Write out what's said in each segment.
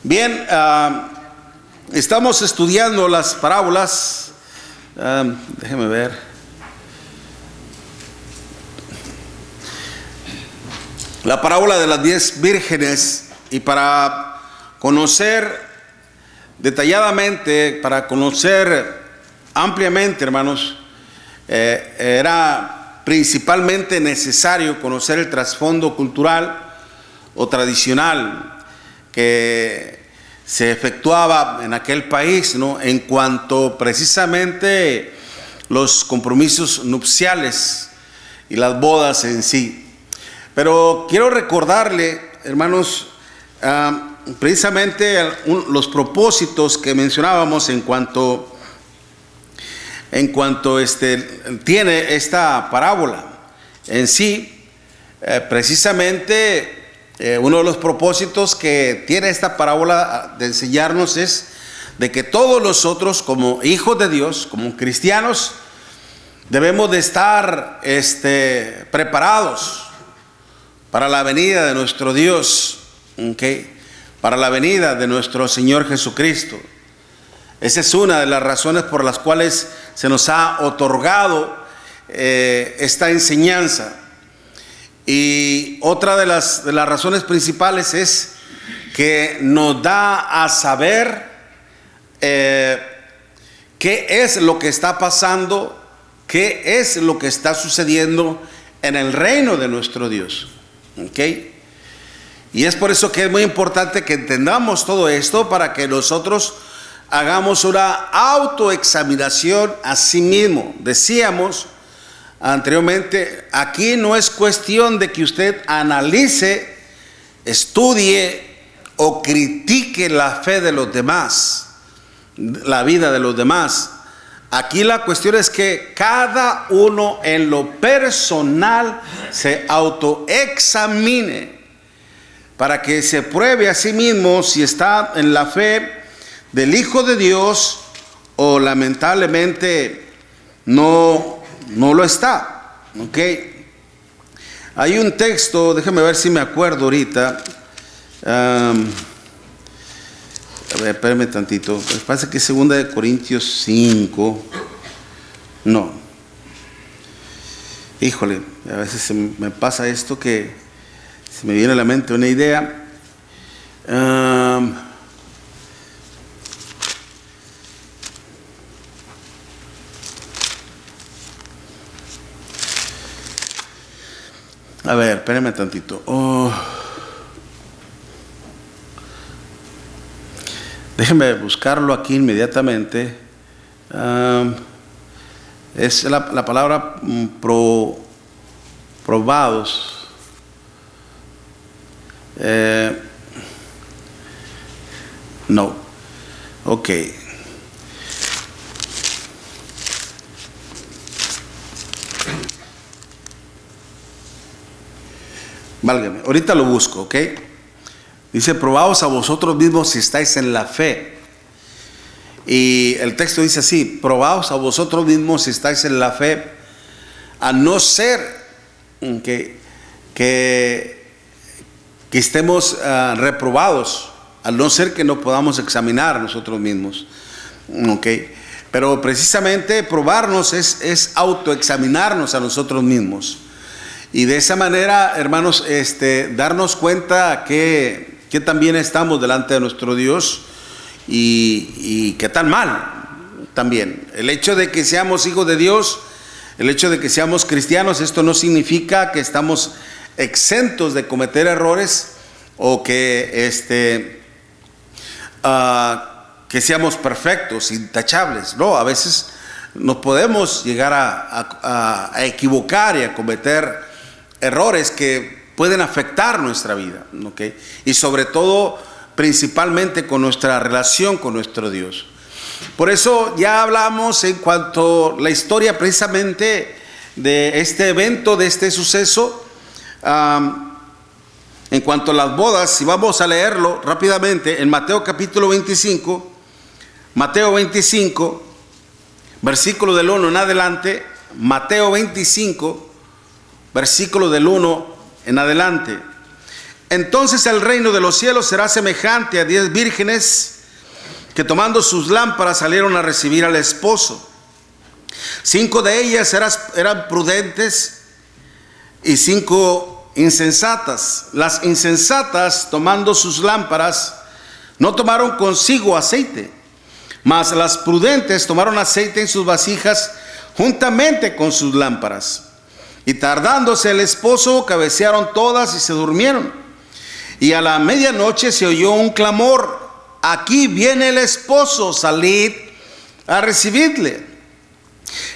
Bien, estamos estudiando las parábolas. Déjeme ver. La parábola de las 10 vírgenes. Y para conocer detalladamente, para conocer ampliamente, hermanos, era principalmente necesario conocer el trasfondo cultural o tradicional que se efectuaba en aquel país, ¿no?, en cuanto precisamente los compromisos nupciales y las bodas en sí. Pero quiero recordarle, hermanos, precisamente los propósitos que mencionábamos en cuanto tiene esta parábola en sí. Precisamente uno de los propósitos que tiene esta parábola de enseñarnos es de que todos nosotros, como hijos de Dios, como cristianos, debemos de estar preparados para la venida de nuestro Dios, para la venida de nuestro Señor Jesucristo. Esa es una de las razones por las cuales se nos ha otorgado esta enseñanza. Y otra de las razones principales es que nos da a saber qué es lo que está pasando, qué es lo que está sucediendo en el reino de nuestro Dios. Y es por eso que es muy importante que entendamos todo esto, para que nosotros hagamos una autoexaminación a sí mismo. Decíamos anteriormente, aquí no es cuestión de que usted analice, estudie o critique la fe de los demás, la vida de los demás. Aquí la cuestión es que cada uno en lo personal se autoexamine, para que se pruebe a sí mismo si está en la fe del Hijo de Dios o lamentablemente no lo está. Hay un texto, déjame ver si me acuerdo ahorita. A ver, espérame tantito. Me parece que es 2 Corintios 5. No. Híjole, a veces me pasa esto que se me viene a la mente una idea. A ver, espérame tantito. Déjenme buscarlo aquí inmediatamente. Es la palabra probados. No. Ok. Válgame, ahorita lo busco, ¿ok? Dice, probaos a vosotros mismos si estáis en la fe. Y el texto dice así: probaos a vosotros mismos si estáis en la fe, a no ser que estemos reprobados, a no ser que no podamos examinar nosotros mismos. Pero precisamente probarnos es autoexaminarnos a nosotros mismos. Y de esa manera, hermanos, darnos cuenta que también estamos delante de nuestro Dios y que tan mal también. El hecho de que seamos hijos de Dios, el hecho de que seamos cristianos, esto no significa que estamos exentos de cometer errores o que seamos perfectos, intachables. No, a veces nos podemos llegar a equivocar y a cometer errores que pueden afectar nuestra vida, y sobre todo, principalmente con nuestra relación con nuestro Dios. Por eso ya hablamos en cuanto a la historia precisamente de este evento, de este suceso, en cuanto a las bodas. Si vamos a leerlo rápidamente en Mateo capítulo 25, versículo del 1 en adelante. Mateo 25, versículo del 1 en adelante. Entonces el reino de los cielos será semejante a 10 vírgenes que tomando sus lámparas salieron a recibir al esposo. 5 de ellas eran prudentes y 5 insensatas. Las insensatas, tomando sus lámparas, no tomaron consigo aceite, mas las prudentes tomaron aceite en sus vasijas juntamente con sus lámparas. Y tardándose el esposo, cabecearon todas y se durmieron. Y a la medianoche se oyó un clamor: aquí viene el esposo, salid a recibirle.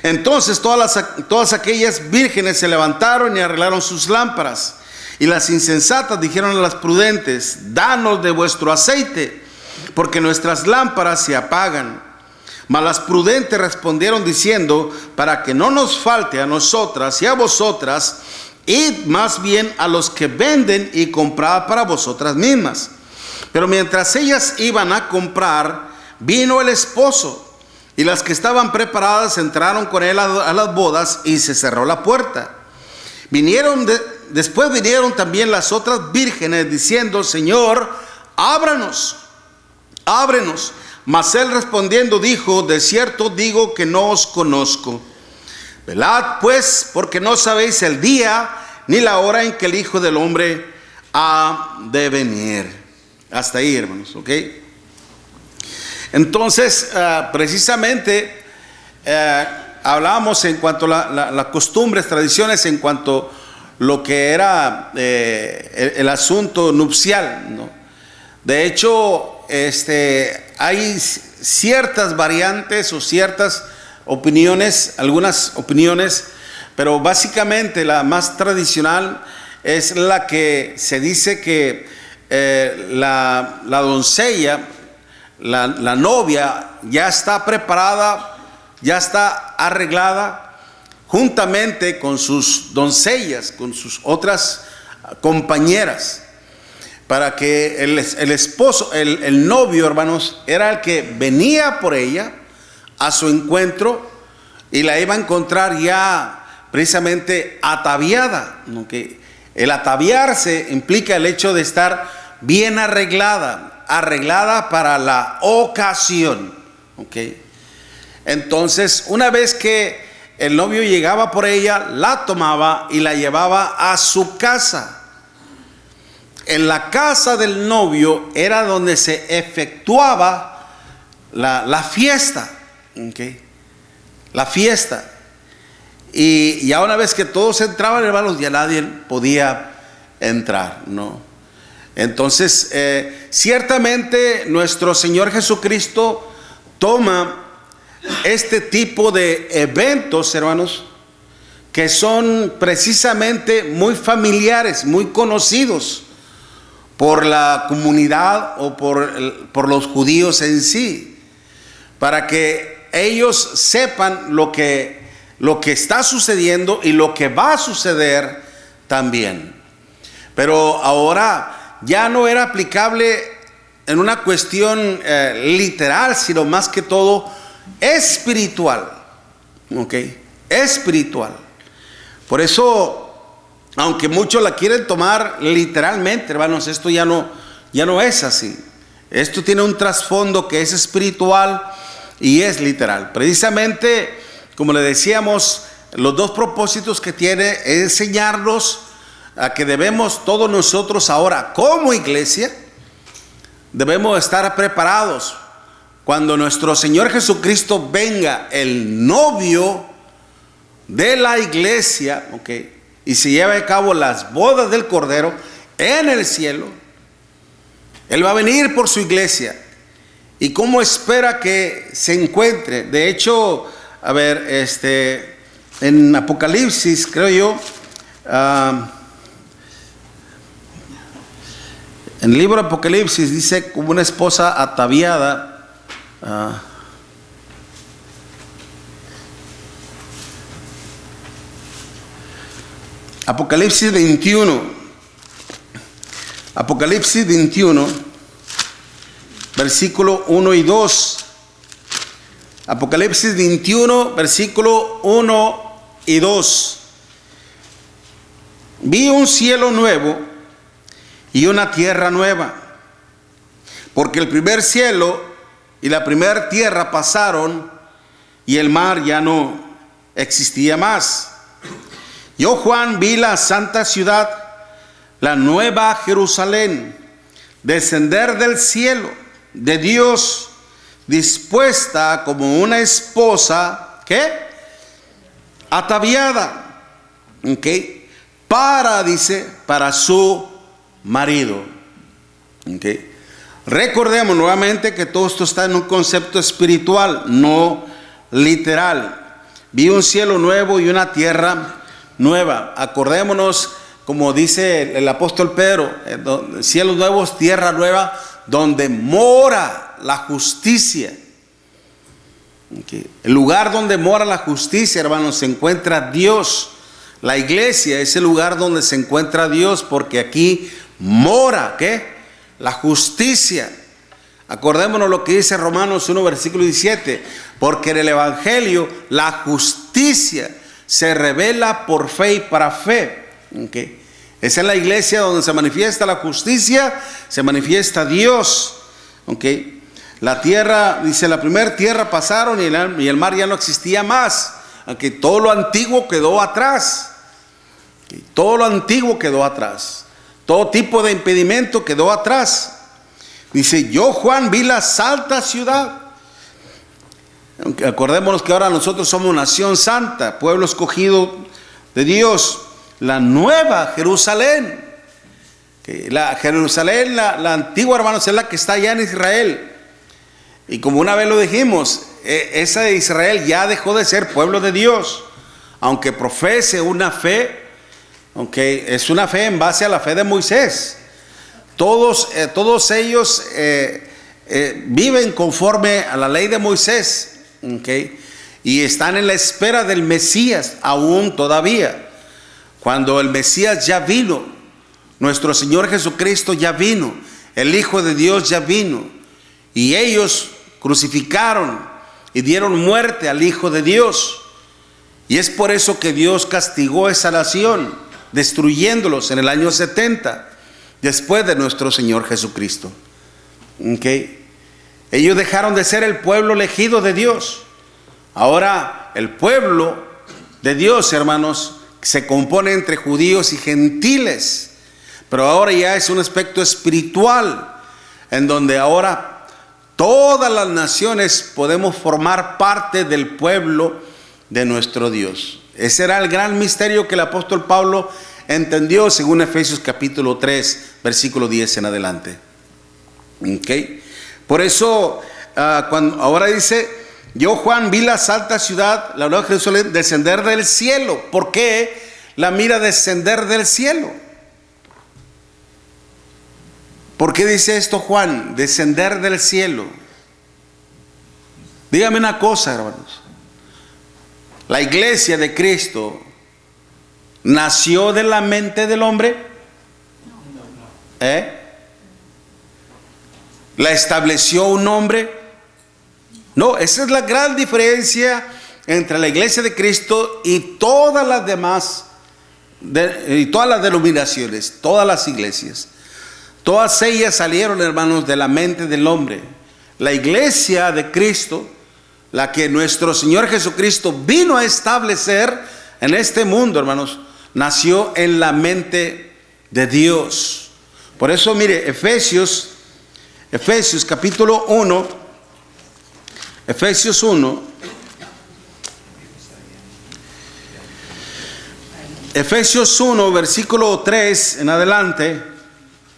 Entonces todas aquellas vírgenes se levantaron y arreglaron sus lámparas. Y las insensatas dijeron a las prudentes: danos de vuestro aceite, porque nuestras lámparas se apagan. Mas las prudentes respondieron diciendo: para que no nos falte a nosotras y a vosotras, id más bien a los que venden y comprad para vosotras mismas. Pero mientras ellas iban a comprar, vino el esposo, y las que estaban preparadas entraron con él a las bodas, y se cerró la puerta. Después vinieron también las otras vírgenes diciendo: Señor, ábrenos. Mas él respondiendo dijo: de cierto digo que no os conozco. Velad pues, porque no sabéis el día ni la hora en que el Hijo del Hombre ha de venir. Hasta ahí, hermanos, ¿ok? Entonces, precisamente, hablábamos en cuanto a las costumbres, tradiciones, en cuanto a lo que era el asunto nupcial, ¿no? De hecho, hay ciertas variantes o ciertas opiniones, algunas opiniones, pero básicamente la más tradicional es la que se dice que la doncella, la novia, ya está preparada, ya está arreglada, juntamente con sus doncellas, con sus otras compañeras, para que el esposo, el novio, hermanos, era el que venía por ella a su encuentro y la iba a encontrar ya precisamente ataviada, ¿okay? El ataviarse implica el hecho de estar bien arreglada para la ocasión, ¿okay? Entonces, una vez que el novio llegaba por ella, la tomaba y la llevaba a su casa. En la casa del novio era donde se efectuaba la fiesta, ¿okay? La fiesta. Y ya una vez que todos entraban, hermanos, ya nadie podía entrar, ¿no? Entonces, ciertamente nuestro Señor Jesucristo toma este tipo de eventos, hermanos, que son precisamente muy familiares, muy conocidos por la comunidad o por los judíos en sí, para que ellos sepan lo que está sucediendo y lo que va a suceder también. Pero ahora ya no era aplicable en una cuestión literal, sino más que todo espiritual, ¿ok? Espiritual. Por eso, aunque muchos la quieren tomar literalmente, hermanos, esto ya no es así. Esto tiene un trasfondo que es espiritual y es literal. Precisamente, como le decíamos, los dos propósitos que tiene es enseñarnos a que debemos todos nosotros ahora como iglesia, debemos estar preparados cuando nuestro Señor Jesucristo venga, el novio de la iglesia, ¿ok? Y se lleva a cabo las bodas del Cordero en el cielo. Él va a venir por su iglesia. ¿Y cómo espera que se encuentre? De hecho, a ver, en Apocalipsis, creo yo, en el libro de Apocalipsis dice como una esposa ataviada. Apocalipsis 21, versículo 1 y 2. Apocalipsis 21, versículo 1 y 2. Vi un cielo nuevo y una tierra nueva. Porque el primer cielo y la primera tierra pasaron y el mar ya no existía más. Yo, Juan, vi la santa ciudad, la nueva Jerusalén, descender del cielo de Dios, dispuesta como una esposa, ¿qué? Ataviada, ¿ok? Para su marido, ¿ok? Recordemos nuevamente que todo esto está en un concepto espiritual, no literal. Vi un cielo nuevo y una tierra nueva. Acordémonos, como dice el apóstol Pedro, cielos nuevos, tierra nueva, donde mora la justicia. Okay. El lugar donde mora la justicia, hermanos, se encuentra Dios. La iglesia es el lugar donde se encuentra Dios, porque aquí mora, ¿qué? La justicia. Acordémonos lo que dice Romanos 1, versículo 17. Porque en el evangelio la justicia se revela por fe y para fe. Okay. Es en la iglesia donde se manifiesta la justicia, se manifiesta Dios. Okay. La tierra, dice, la primera tierra pasaron y el mar ya no existía más. Okay. Todo lo antiguo quedó atrás. Okay. Todo lo antiguo quedó atrás. Todo tipo de impedimento quedó atrás. Dice, yo, Juan, vi la santa ciudad. Acordémonos que ahora nosotros somos nación santa, pueblo escogido de Dios, la nueva Jerusalén. La Jerusalén, la antigua, hermanos, es la que está allá en Israel. Y como una vez lo dijimos, esa de Israel ya dejó de ser pueblo de Dios, aunque profese una fe, aunque es una fe en base a la fe de Moisés. Todos ellos viven conforme a la ley de Moisés. Okay. Y están en la espera del Mesías aún todavía. Cuando el Mesías ya vino, nuestro Señor Jesucristo ya vino, el Hijo de Dios ya vino, y ellos crucificaron y dieron muerte al Hijo de Dios. Y es por eso que Dios castigó esa nación, destruyéndolos en el año 70, después de nuestro Señor Jesucristo. Okay. Ellos dejaron de ser el pueblo elegido de Dios. Ahora el pueblo de Dios, hermanos, se compone entre judíos y gentiles. Pero ahora ya es un aspecto espiritual, en donde ahora todas las naciones podemos formar parte del pueblo de nuestro Dios. Ese era el gran misterio que el apóstol Pablo entendió según Efesios capítulo 3, versículo 10 en adelante. Okay. Por eso, cuando ahora dice, yo, Juan, vi la santa ciudad, la nueva Jerusalén, descender del cielo. ¿Por qué la mira descender del cielo? ¿Por qué dice esto Juan? Descender del cielo. Dígame una cosa, hermanos. La iglesia de Cristo nació de la mente del hombre. ¿La estableció un hombre? No, esa es la gran diferencia entre la iglesia de Cristo y todas las demás, y todas las denominaciones, todas las iglesias. Todas ellas salieron, hermanos, de la mente del hombre. La iglesia de Cristo, la que nuestro Señor Jesucristo vino a establecer en este mundo, hermanos, nació en la mente de Dios. Por eso, mire, Efesios capítulo 1, Efesios 1, Efesios 1, versículo 3 en adelante.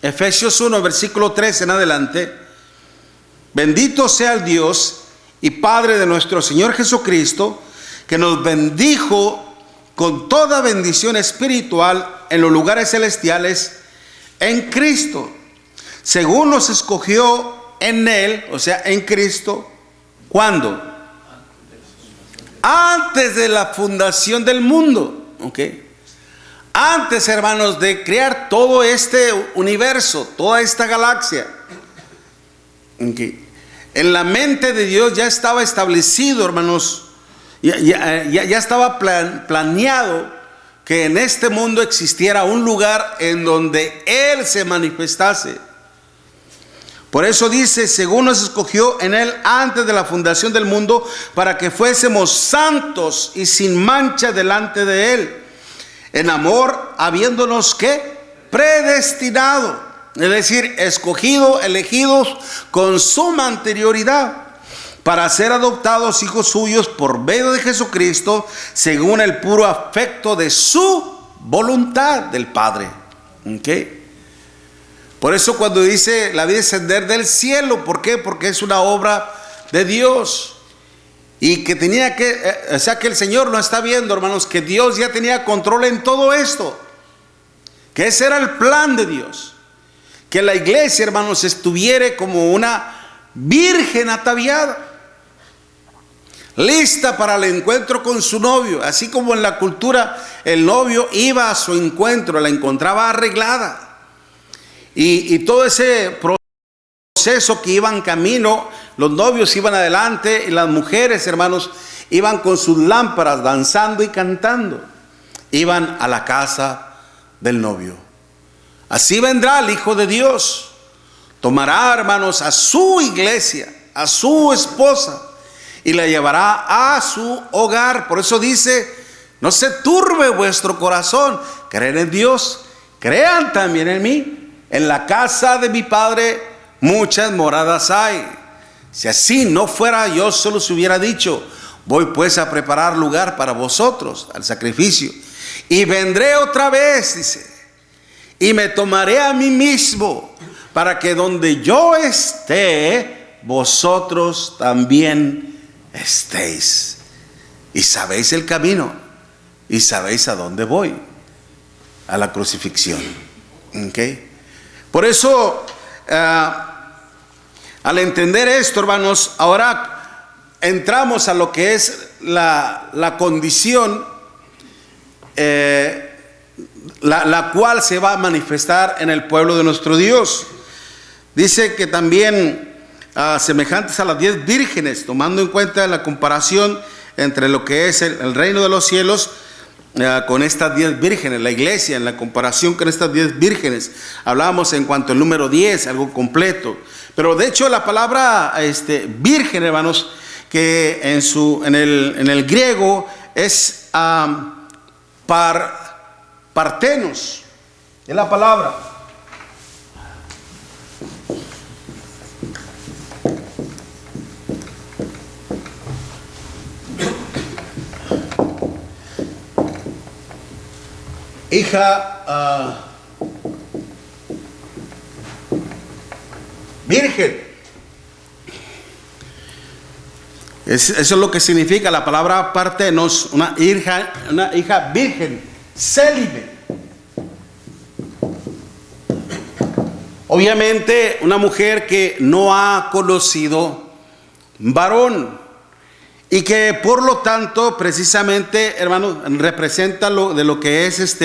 Efesios 1, versículo 3 en adelante. Bendito sea el Dios y Padre de nuestro Señor Jesucristo, que nos bendijo con toda bendición espiritual en los lugares celestiales en Cristo, según nos escogió en Él, o sea, en Cristo. ¿Cuándo? Antes de la fundación del mundo. ¿Ok? Antes, hermanos, de crear todo este universo, toda esta galaxia. ¿Ok? En la mente de Dios ya estaba establecido, hermanos, ya estaba planeado que en este mundo existiera un lugar en donde Él se manifestase. Por eso dice, según nos escogió en Él antes de la fundación del mundo, para que fuésemos santos y sin mancha delante de Él, en amor, habiéndonos ¿qué? Predestinado, es decir, escogido, elegidos con suma anterioridad, para ser adoptados hijos suyos por medio de Jesucristo, según el puro afecto de su voluntad del Padre. ¿Okay? Por eso cuando dice la vida descender del cielo, ¿por qué? Porque es una obra de Dios. Y que tenía que, o sea que el Señor lo está viendo, hermanos, que Dios ya tenía control en todo esto. Que ese era el plan de Dios. Que la iglesia, hermanos, estuviera como una virgen ataviada, lista para el encuentro con su novio. Así como en la cultura el novio iba a su encuentro, la encontraba arreglada. Y todo ese proceso que iban camino, los novios iban adelante y las mujeres, hermanos, iban con sus lámparas danzando y cantando. Iban a la casa del novio. Así vendrá el Hijo de Dios. Tomará, hermanos, a su iglesia, a su esposa, y la llevará a su hogar. Por eso dice, no se turbe vuestro corazón. Creen en Dios, crean también en mí. En la casa de mi Padre muchas moradas hay. Si así no fuera, yo se los hubiera dicho. Voy pues a preparar lugar para vosotros, al sacrificio. Y vendré otra vez, dice, y me tomaré a mí mismo, para que donde yo esté, vosotros también estéis. Y sabéis el camino, y sabéis a dónde voy, a la crucifixión. ¿Okay? Por eso, al entender esto, hermanos, ahora entramos a lo que es la condición, la cual se va a manifestar en el pueblo de nuestro Dios. Dice que también semejantes a las 10 vírgenes, tomando en cuenta la comparación entre lo que es el reino de los cielos con estas 10 vírgenes, la iglesia, en la comparación con estas 10 vírgenes. Hablábamos en cuanto al número 10, algo completo. Pero de hecho la palabra virgen, hermanos, que en el griego es partenos, es la palabra. Hija virgen. Eso es lo que significa la palabra partenos, una hija virgen, célibe. Obviamente una mujer que no ha conocido varón y que por lo tanto precisamente, hermanos, representa lo que es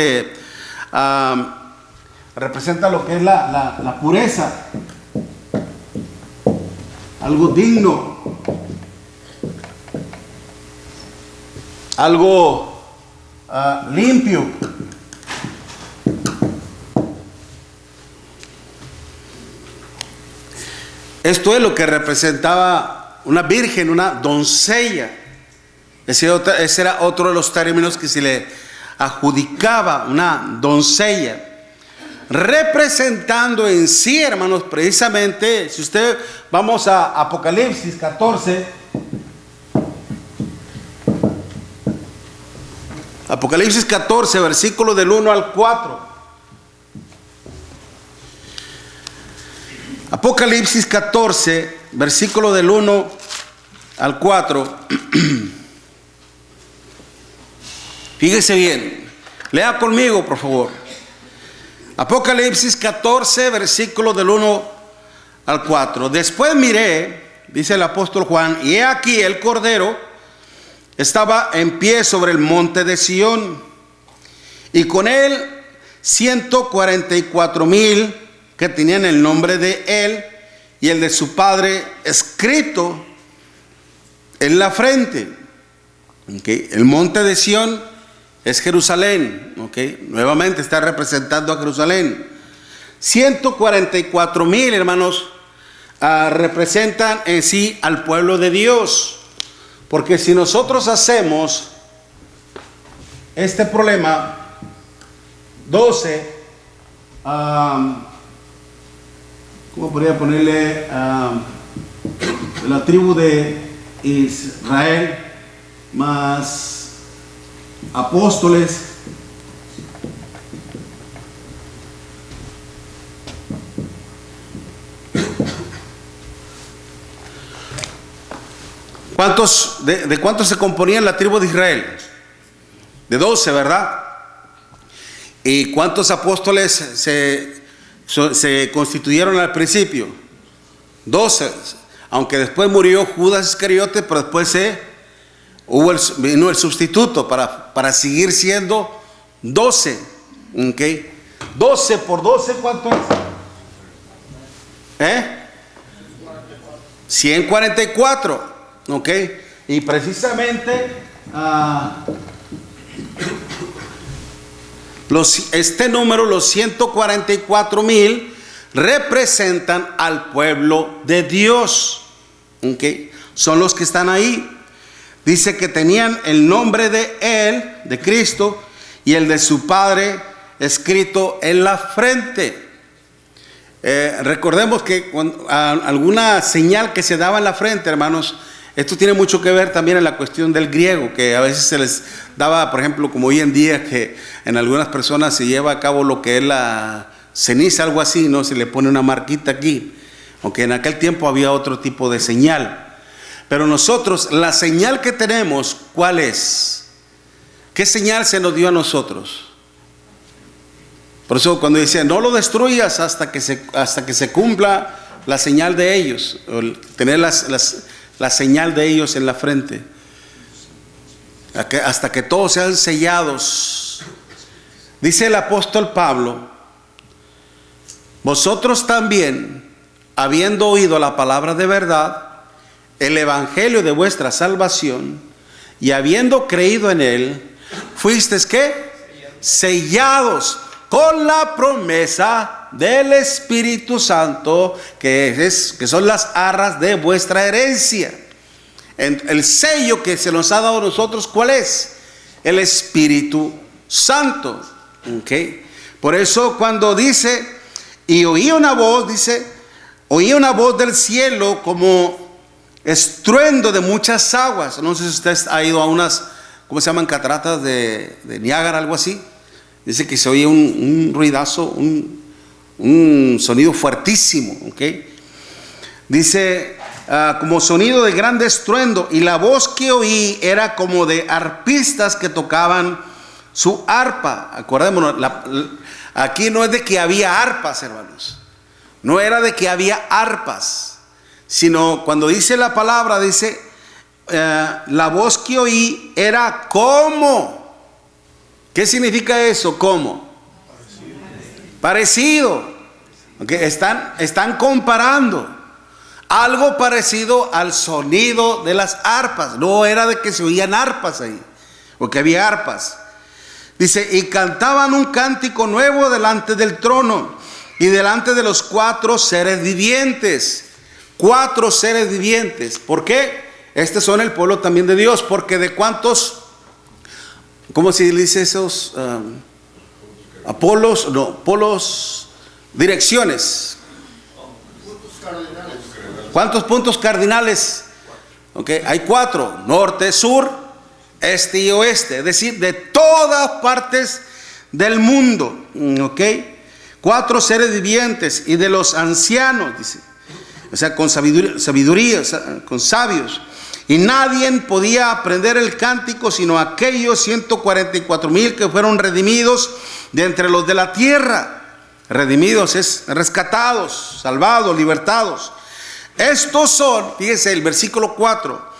representa lo que es la pureza, algo digno, algo limpio. Esto es lo que representaba una virgen, una doncella. Ese era otro de los términos que se le adjudicaba, una doncella, representando en sí, hermanos, precisamente, si usted vamos a Apocalipsis 14, Apocalipsis 14, versículo del 1 al 4. Apocalipsis 14, versículo del 1 al 4. Fíjese bien, lea conmigo, por favor. Apocalipsis 14, versículo del 1 al 4. Después miré, dice el apóstol Juan, y he aquí el Cordero estaba en pie sobre el monte de Sión, y con él 144,000 que tenían el nombre de él y el de su padre escrito en la frente. Okay. El monte de Sión es Jerusalén, ¿ok? Nuevamente está representando a Jerusalén. 144,000, hermanos, representan en sí al pueblo de Dios. Porque si nosotros hacemos este problema, 12, ¿cómo podría ponerle? De la tribu de Israel, más apóstoles, ¿de cuántos se componía la tribu de Israel? De 12, ¿verdad? ¿Y cuántos apóstoles se constituyeron al principio? 12, aunque después murió Judas Iscariote, pero después vino el sustituto para seguir siendo 12. ¿Ok? 12 por 12, ¿cuánto es? 144. ¿Ok? Y precisamente este número, los 144,000, representan al pueblo de Dios. ¿Ok? Son los que están ahí. Dice que tenían el nombre de Él, de Cristo, y el de su Padre escrito en la frente. Recordemos que alguna señal que se daba en la frente, hermanos, esto tiene mucho que ver también en la cuestión del griego, que a veces se les daba, por ejemplo, como hoy en día, que en algunas personas se lleva a cabo lo que es la ceniza, algo así, ¿no? Se le pone una marquita aquí, aunque en aquel tiempo había otro tipo de señal. Pero nosotros, la señal que tenemos, ¿cuál es? ¿Qué señal se nos dio a nosotros? Por eso cuando dice, no lo destruyas hasta que se cumpla la señal de ellos, o tener la señal de ellos en la frente, hasta que todos sean sellados. Dice el apóstol Pablo, vosotros también, habiendo oído la palabra de verdad, el evangelio de vuestra salvación, y habiendo creído en él, fuisteis ¿qué? Sellados con la promesa del Espíritu Santo, que son las arras de vuestra herencia. El sello que se nos ha dado a nosotros, ¿cuál es? El Espíritu Santo. ¿Okay? Por eso cuando dice, y oí una voz, dice, oí una voz del cielo como estruendo de muchas aguas. No sé si usted ha ido a unas, ¿cómo se llaman? Cataratas de Niágara, algo así. Dice que se oye un ruidazo, un sonido fuertísimo, ¿ok? Dice, como sonido de grande estruendo, y la voz que oí era como de arpistas que tocaban su arpa. Acordémonos, aquí no es de que había arpas, hermanos. No era de que había arpas, sino cuando dice la palabra, dice, la voz que oí era como. ¿Qué significa eso? ¿Cómo? Parecido. Okay. Están comparando algo parecido al sonido de las arpas. No era de que se oían arpas ahí, porque había arpas. Dice, y cantaban un cántico nuevo delante del trono y delante de los 4 seres vivientes. 4 seres vivientes. ¿Por qué? Estos son el pueblo también de Dios, porque de cuántos, ¿cómo se dice esos? Polos, direcciones. ¿Cuántos puntos cardinales? Okay, hay 4, norte, sur, este y oeste, es decir, de todas partes del mundo. Okay, 4 seres vivientes y de los ancianos, dice, o sea, con sabiduría, con sabios. Y nadie podía aprender el cántico sino aquellos 144,000 que fueron redimidos de entre los de la tierra. Redimidos es rescatados, salvados, libertados. Estos son, fíjese el versículo 4,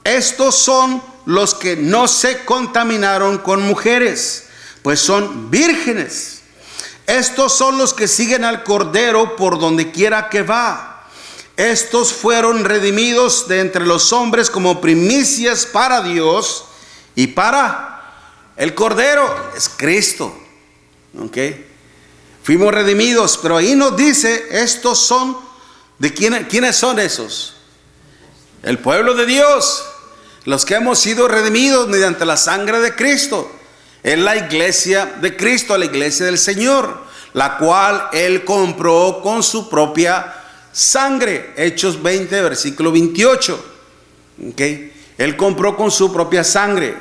estos son los que no se contaminaron con mujeres, pues son vírgenes. Estos son los que siguen al Cordero por donde quiera que va. Estos fueron redimidos de entre los hombres como primicias para Dios y para El Cordero es Cristo. ¿Ok? Fuimos redimidos, pero ahí nos dice, estos son, ¿de quiénes son esos? El pueblo de Dios, los que hemos sido redimidos mediante la sangre de Cristo. Es la iglesia de Cristo, la iglesia del Señor, la cual Él compró con su propia sangre. Hechos 20, versículo 28. ¿Okay? Él compró con su propia sangre.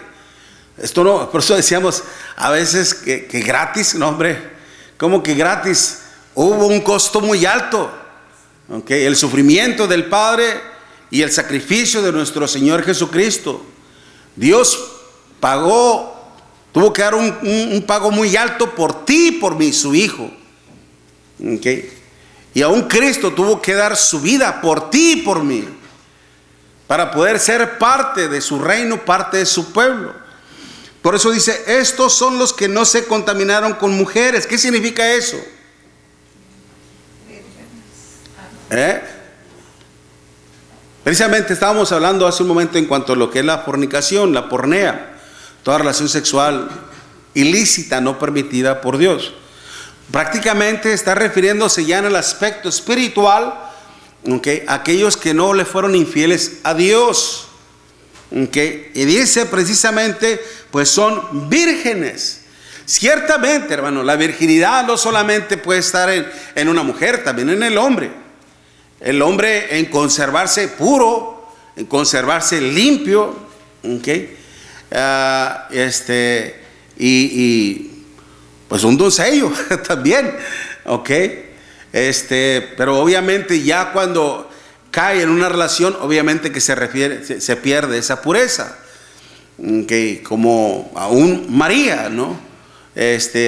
Esto no, por eso decíamos a veces que gratis, no hombre, como que gratis. Hubo un costo muy alto. ¿Okay? El sufrimiento del Padre y el sacrificio de nuestro Señor Jesucristo. Dios pagó, tuvo que dar un pago muy alto por ti y por mí, su Hijo. ¿Okay? Y aún Cristo tuvo que dar su vida por ti y por mí, para poder ser parte de su reino, parte de su pueblo. Por eso dice, estos son los que no se contaminaron con mujeres. ¿Qué significa eso? Precisamente estábamos hablando hace un momento en cuanto a lo que es la fornicación, la pornea, toda relación sexual ilícita, no permitida por Dios. Prácticamente está refiriéndose ya en el aspecto espiritual, ¿okay? Aquellos que no le fueron infieles a Dios. ¿Okay? Y dice precisamente, pues son vírgenes. Ciertamente, hermano, la virginidad no solamente puede estar en una mujer, también en el hombre. El hombre en conservarse puro, en conservarse limpio, ¿okay? Y pues un doncello también, ¿ok? Pero obviamente ya cuando cae en una relación, obviamente que se pierde esa pureza, ¿okay? Como aún María, ¿no?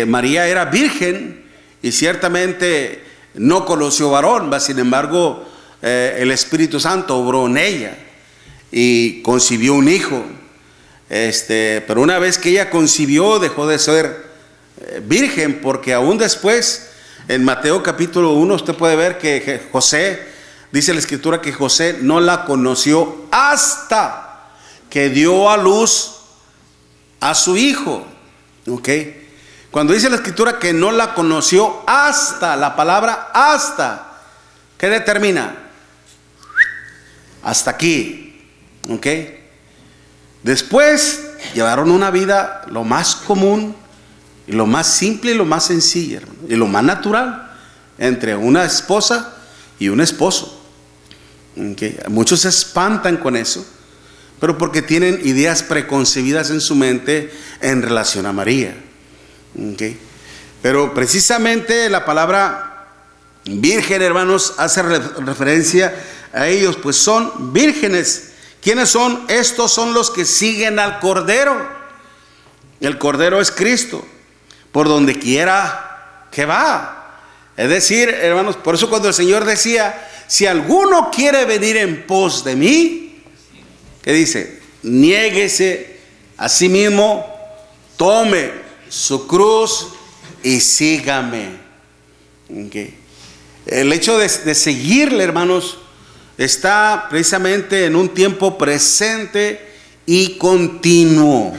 María era virgen y ciertamente no conoció varón, sin embargo el Espíritu Santo obró en ella y concibió un hijo. Pero una vez que ella concibió, dejó de ser virgen, porque aún después en Mateo capítulo 1 usted puede ver que José, dice la escritura que José no la conoció hasta que dio a luz a su hijo. ¿Ok? Cuando dice la escritura que no la conoció hasta, la palabra hasta, ¿qué determina? Hasta aquí. ¿Ok? Después llevaron una vida lo más común y lo más simple y lo más sencilla, hermano, y lo más natural entre una esposa y un esposo. ¿Okay? Muchos se espantan con eso, pero porque tienen ideas preconcebidas en su mente en relación a María. ¿Okay? Pero precisamente la palabra virgen, hermanos, hace referencia a ellos, pues son vírgenes. ¿Quiénes son? Estos son los que siguen al Cordero. El Cordero es Cristo, por donde quiera que va. Es decir, hermanos, por eso cuando el Señor decía, si alguno quiere venir en pos de mí, ¿qué dice? Niéguese a sí mismo, tome su cruz y sígame. ¿Okay? El hecho de seguirle, hermanos, está precisamente en un tiempo presente y continuo.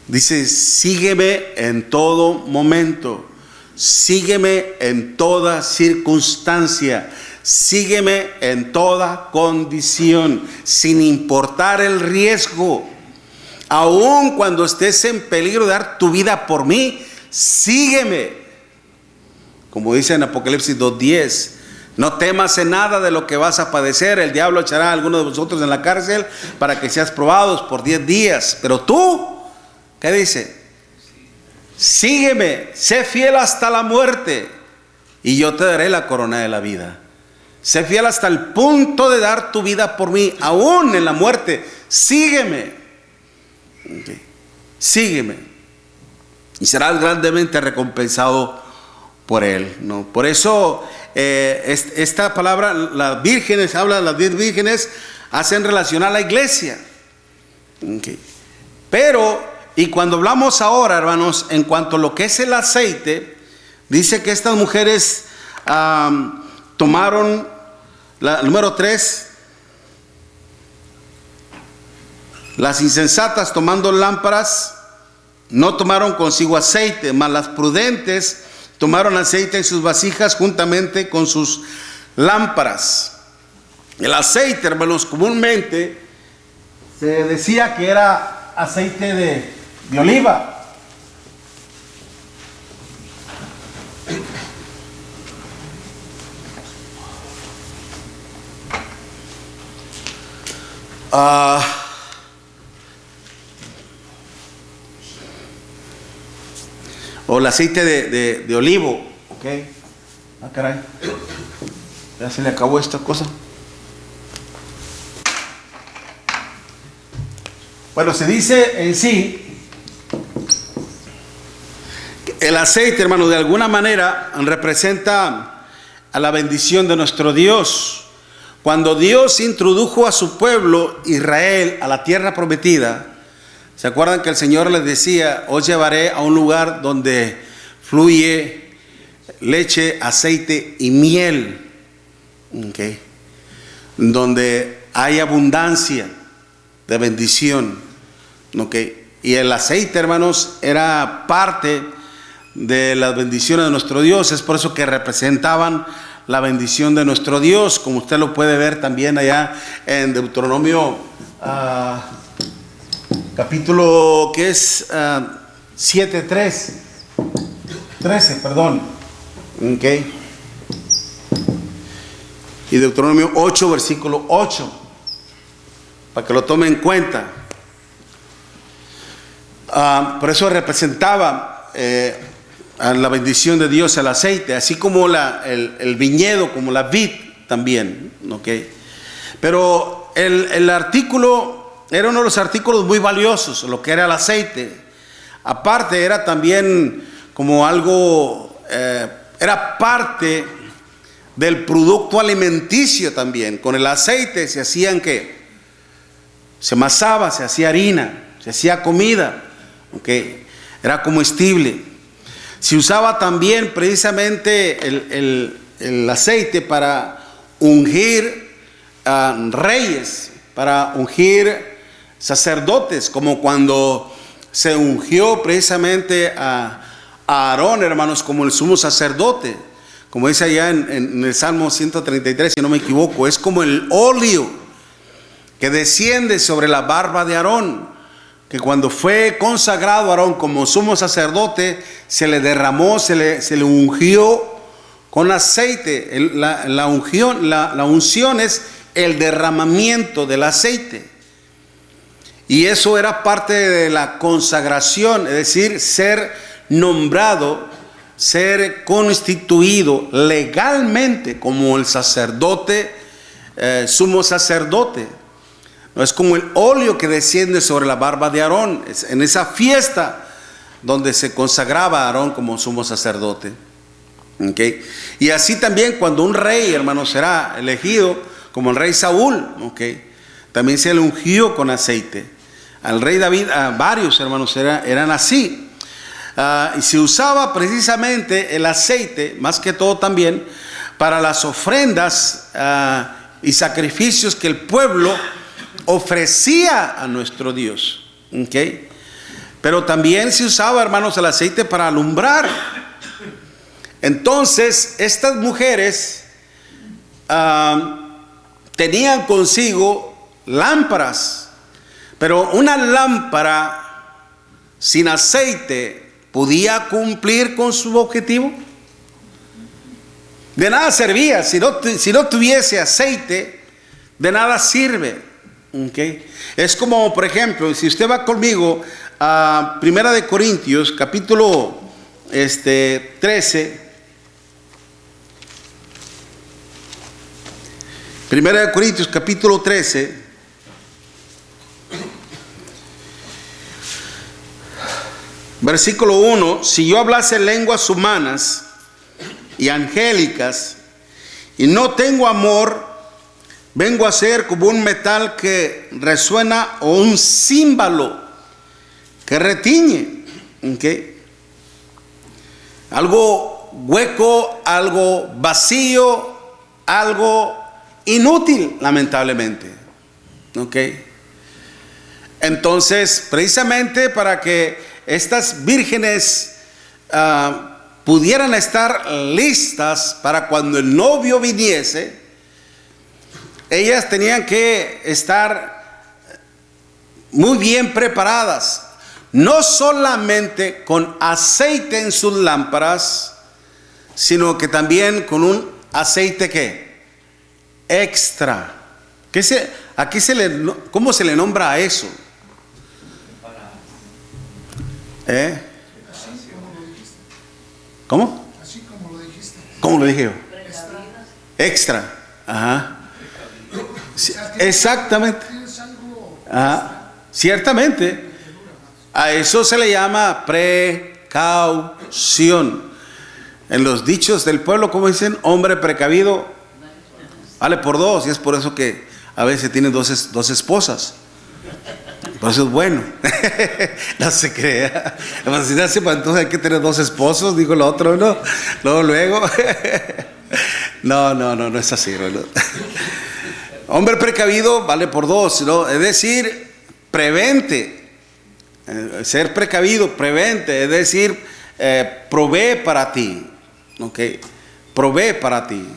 Dice, sígueme en todo momento, sígueme en toda circunstancia, sígueme en toda condición, sin importar el riesgo. Aun cuando estés en peligro de dar tu vida por mí, sígueme. Como dice en Apocalipsis 2:10, no temas en nada de lo que vas a padecer. El diablo echará a alguno de vosotros en la cárcel para que seas probados por 10 días. Pero tú, ¿qué dice? Sígueme, sé fiel hasta la muerte y yo te daré la corona de la vida. Sé fiel hasta el punto de dar tu vida por mí, aún en la muerte. Sígueme. Okay. Sígueme y serás grandemente recompensado por él, ¿no? Por eso esta palabra, las vírgenes, habla de las 10 vírgenes, hacen relación a la iglesia. Okay. Pero, y cuando hablamos ahora, hermanos, en cuanto a lo que es el aceite, dice que estas mujeres tomaron, número 3, las insensatas tomando lámparas no tomaron consigo aceite, mas las prudentes tomaron aceite en sus vasijas juntamente con sus lámparas. El aceite, hermanos, comúnmente se decía que era aceite de oliva. O el aceite de olivo, ok. Caray, ya se le acabó esta cosa. Bueno, se dice en sí, el aceite, hermano, de alguna manera representa a la bendición de nuestro Dios. Cuando Dios introdujo a su pueblo Israel a la tierra prometida, ¿se acuerdan que el Señor les decía: os llevaré a un lugar donde fluye leche, aceite y miel? Okay. Donde hay abundancia de bendición. Okay. Y el aceite, hermanos, era parte de las bendiciones de nuestro Dios. Es por eso que representaban la bendición de nuestro Dios, como usted lo puede ver también allá en Deuteronomio capítulo que es 13, perdón. Okay. Y Deuteronomio 8, versículo 8, para que lo tome en cuenta. Por eso representaba a la bendición de Dios el aceite, así como el viñedo, como la vid también. Okay. Pero el artículo era uno de los artículos muy valiosos, lo que era el aceite. Aparte era también como algo, era parte del producto alimenticio también. Con el aceite se hacían ¿qué? Se amasaba, se hacía harina, se hacía comida. Okay. Era comestible. Se usaba también precisamente el aceite para ungir reyes, para ungir sacerdotes, como cuando se ungió precisamente a Aarón, hermanos, como el sumo sacerdote, como dice allá en el Salmo 133, si no me equivoco. Es como el óleo que desciende sobre la barba de Aarón, que cuando fue consagrado Aarón como sumo sacerdote, se le derramó, se le ungió con aceite. La unción es el derramamiento del aceite. Y eso era parte de la consagración, es decir, ser nombrado, ser constituido legalmente como el sacerdote, sumo sacerdote. No es como el óleo que desciende sobre la barba de Aarón. Es en esa fiesta donde se consagraba a Aarón como sumo sacerdote. Okay. Y así también cuando un rey, hermano, será elegido, como el rey Saúl, okay, también se le ungió con aceite. Al rey David, a varios hermanos eran así. Y se usaba precisamente el aceite, más que todo también, para las ofrendas y sacrificios que el pueblo ofrecía a nuestro Dios. Okay. Pero también se usaba, hermanos, el aceite para alumbrar. Entonces estas mujeres tenían consigo lámparas, pero una lámpara sin aceite podía cumplir con su objetivo. De nada servía, si no tuviese aceite, de nada sirve. Okay. Es como, por ejemplo, si usted va conmigo a Primera de Corintios, capítulo 13. Primera de Corintios, capítulo 13. Versículo 1. Si yo hablase lenguas humanas y angélicas y no tengo amor, vengo a ser como un metal que resuena o un címbalo que retiñe. Okay. Algo hueco, algo vacío, algo inútil, lamentablemente. Okay. Entonces, precisamente para que estas vírgenes pudieran estar listas para cuando el novio viniese, ellas tenían que estar muy bien preparadas, no solamente con aceite en sus lámparas, sino que también con un aceite ¿qué? Extra. ¿Cómo se le nombra a eso? ¿Cómo? Así como lo dijiste. ¿Cómo lo dije yo? Extra. Ajá. Sí, exactamente. Ajá. Ciertamente. A eso se le llama precaución. En los dichos del pueblo, como dicen, hombre precavido vale por dos. Y es por eso que a veces tienen dos esposas. Por eso es bueno. No se crea. Entonces hay que tener dos esposos, dijo el otro, ¿no? Luego. No es así, ¿no? Hombre precavido vale por dos, ¿no? Es decir, prevente. Ser precavido, prevente, es decir, provee para ti. ¿Ok? Provee para ti.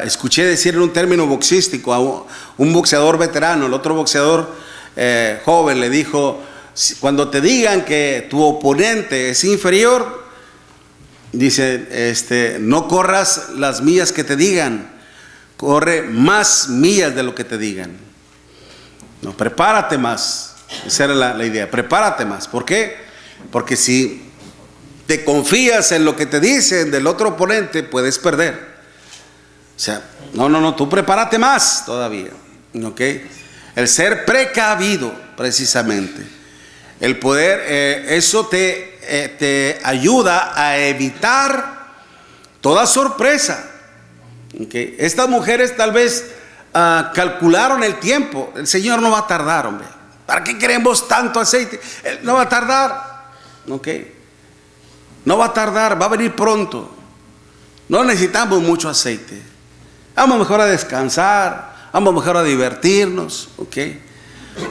Escuché decir en un término boxístico a un boxeador veterano, el otro boxeador joven le dijo: cuando te digan que tu oponente es inferior, dice, no corras las millas que te digan, corre más millas de lo que te digan. No, prepárate más. Esa era la idea, prepárate más. ¿Por qué? Porque si te confías en lo que te dicen del otro oponente, puedes perder. O sea, no, tú prepárate más todavía. ¿Ok? El ser precavido, precisamente. El poder, eso te ayuda a evitar toda sorpresa. ¿Okay? Estas mujeres tal vez calcularon el tiempo. El Señor no va a tardar, hombre. ¿Para qué queremos tanto aceite? Él no va a tardar. ¿Ok? No va a tardar, va a venir pronto. No necesitamos mucho aceite. Vamos mejor a descansar, vamos mejor a divertirnos. ¿Ok?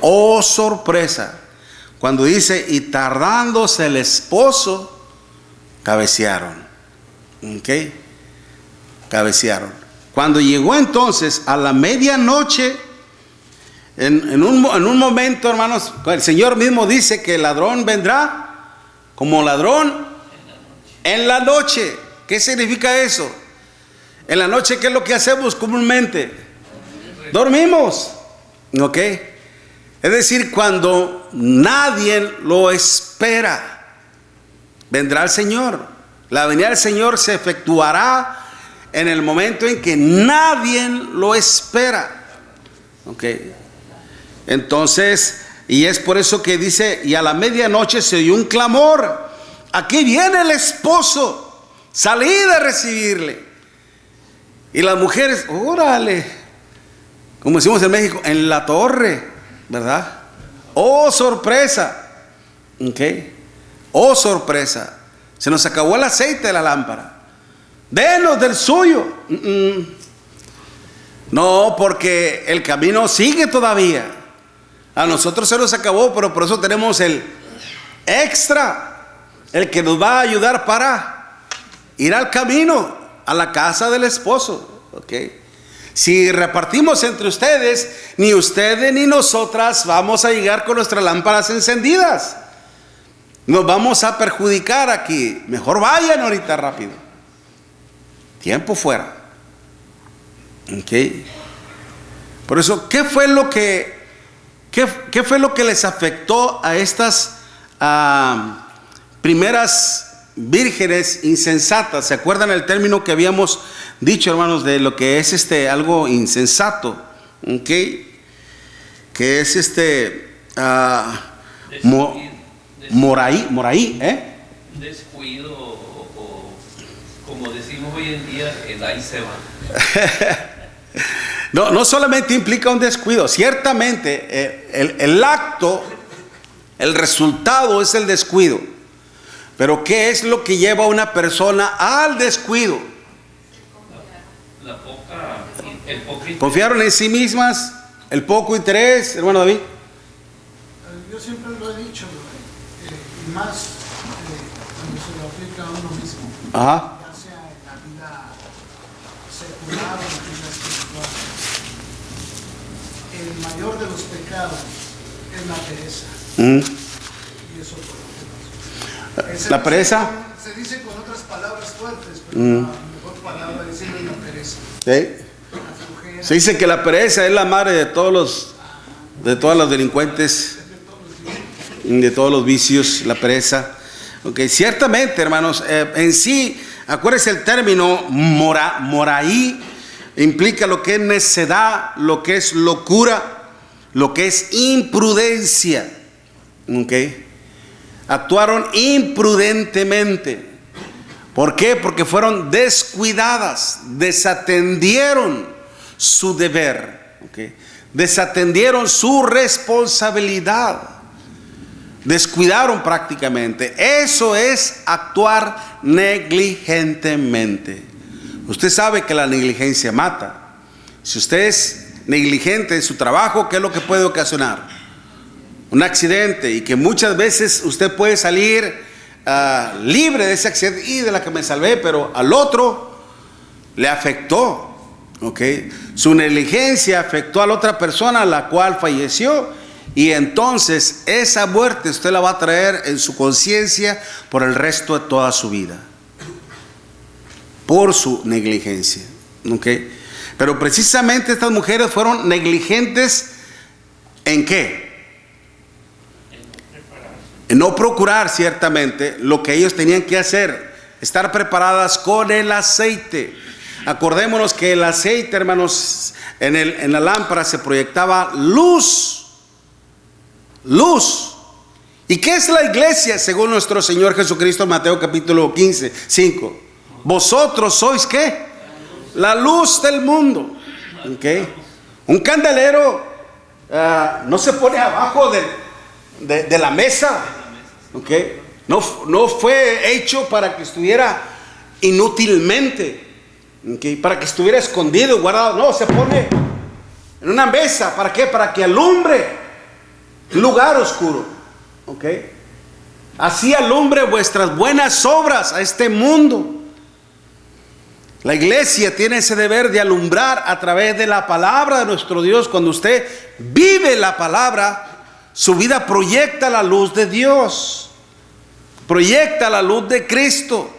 Oh, sorpresa. Cuando dice, y tardándose el esposo, cabecearon. ¿Ok? Cabecearon. Cuando llegó entonces a la medianoche, en un momento, hermanos, el Señor mismo dice que el ladrón vendrá como ladrón en la noche. ¿Qué significa eso? En la noche, ¿qué es lo que hacemos comúnmente? Dormimos. ¿Ok? Es decir, cuando nadie lo espera, vendrá el Señor. La venida del Señor se efectuará en el momento en que nadie lo espera. ¿Ok? Entonces, y es por eso que dice, y a la medianoche se oyó un clamor: aquí viene el esposo, salid a recibirle. Y las mujeres, órale, como decimos en México, en la torre, ¿verdad? Oh, sorpresa. ¿Ok? Oh, sorpresa. Se nos acabó el aceite de la lámpara. Denos del suyo. No, porque el camino sigue todavía. A nosotros se nos acabó, pero por eso tenemos el extra, el que nos va a ayudar para ir al camino, a la casa del esposo. ¿Ok? Si repartimos entre ustedes, ni ustedes ni nosotras vamos a llegar con nuestras lámparas encendidas. Nos vamos a perjudicar aquí. Mejor vayan ahorita rápido. Tiempo fuera. ¿Ok? Por eso, ¿qué fue lo que les afectó a estas primeras vírgenes insensatas? ¿Se acuerdan el término que habíamos dicho, hermanos, de lo que es algo insensato? ¿Ok? Que es moraí, descuido, o como decimos hoy en día, el ahí se va. No solamente implica un descuido, ciertamente el acto, el resultado es el descuido. Pero ¿qué es lo que lleva a una persona al descuido? El poco interés. Confiaron en sí mismas, el poco interés, hermano David. Yo siempre lo he dicho, más cuando se lo aplica a uno mismo, Ajá. ya sea en la vida secular o en la vida espiritual. El mayor de los pecados es la pereza. Y eso por lo que La pereza. se dice con otras palabras fuertes, pero la mejor palabra es la pereza. ¿Sí? La flojera. Se dice que la pereza es la madre de todas los delincuentes, de todos los vicios, la pereza. Okay, ciertamente, hermanos, en sí, acuérdense el término moraí, implica lo que es necedad, lo que es locura, lo que es imprudencia. Okay. Actuaron imprudentemente. ¿Por qué? Porque fueron descuidadas, desatendieron su deber, okay. Desatendieron su responsabilidad, descuidaron prácticamente. Eso es actuar negligentemente. Usted sabe que la negligencia mata. Si usted es negligente en su trabajo, ¿qué es lo que puede ocasionar? Un accidente, y que muchas veces usted puede salir libre de ese accidente y de la que me salvé, pero al otro le afectó. Okay. Su negligencia afectó a la otra persona, la cual falleció, y entonces esa muerte usted la va a traer en su conciencia por el resto de toda su vida, por su negligencia. Okay. Pero precisamente estas mujeres fueron negligentes ¿en qué? En no procurar ciertamente lo que ellos tenían que hacer, estar preparadas con el aceite. Acordémonos que el aceite, hermanos, en la lámpara se proyectaba luz. Luz. ¿Y qué es la iglesia según nuestro Señor Jesucristo en Mateo capítulo 15, 5? Vosotros sois ¿qué? La luz del mundo. ¿Okay? Un candelero no se pone abajo de la mesa. ¿Okay? No fue hecho para que estuviera inútilmente. Okay, para que estuviera escondido, guardado. No, se pone en una mesa. ¿Para qué? Para que alumbre un lugar oscuro. Okay. Así alumbre vuestras buenas obras a este mundo. La iglesia tiene ese deber de alumbrar a través de la palabra de nuestro Dios. Cuando usted vive la palabra, su vida proyecta la luz de Dios, proyecta la luz de Cristo.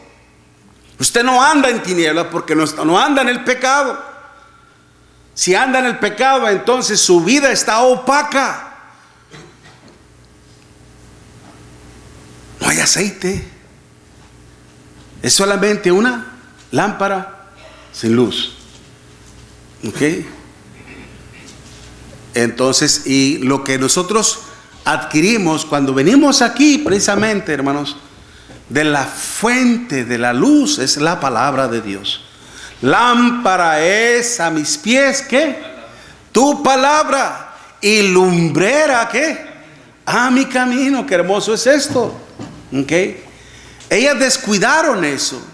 Usted no anda en tinieblas porque no anda en el pecado. Si anda en el pecado, entonces su vida está opaca. No hay aceite. Es solamente una lámpara sin luz. ¿Ok? Entonces, y lo que nosotros adquirimos cuando venimos aquí, precisamente, hermanos, de la fuente de la luz, es la palabra de Dios. Lámpara es a mis pies, ¿qué? Tu palabra. Y lumbrera, ¿qué? A mi camino. Qué hermoso es esto. ¿Ok? Ellas descuidaron eso.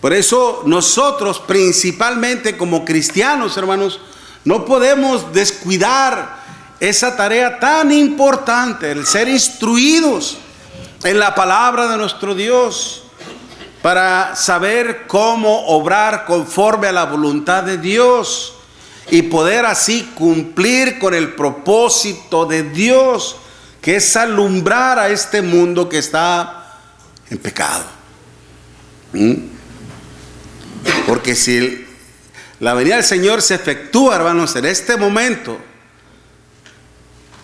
Por eso nosotros, principalmente como cristianos, hermanos, no podemos descuidar esa tarea tan importante, el ser instruidos en la palabra de nuestro Dios, para saber cómo obrar conforme a la voluntad de Dios y poder así cumplir con el propósito de Dios, que es alumbrar a este mundo que está en pecado. Porque si la venida del Señor se efectúa, hermanos, en este momento,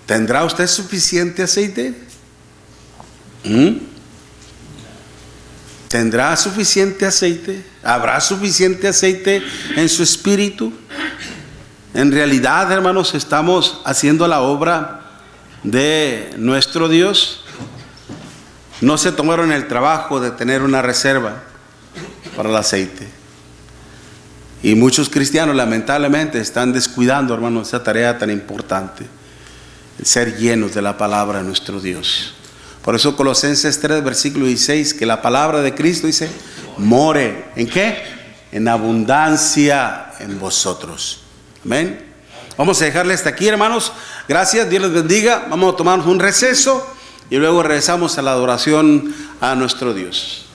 ¿tendrá usted suficiente aceite? ¿Tendrá suficiente aceite? ¿Habrá suficiente aceite en su espíritu? En realidad, hermanos, estamos haciendo la obra de nuestro Dios. No se tomaron el trabajo de tener una reserva para el aceite. Y muchos cristianos, lamentablemente, están descuidando, hermanos, esa tarea tan importante, el ser llenos de la palabra de nuestro Dios. Por eso Colosenses 3, versículo 16, que la palabra de Cristo dice, more, ¿en qué? En abundancia en vosotros. Amén. Vamos a dejarle hasta aquí, hermanos. Gracias, Dios les bendiga. Vamos a tomarnos un receso y luego regresamos a la adoración a nuestro Dios.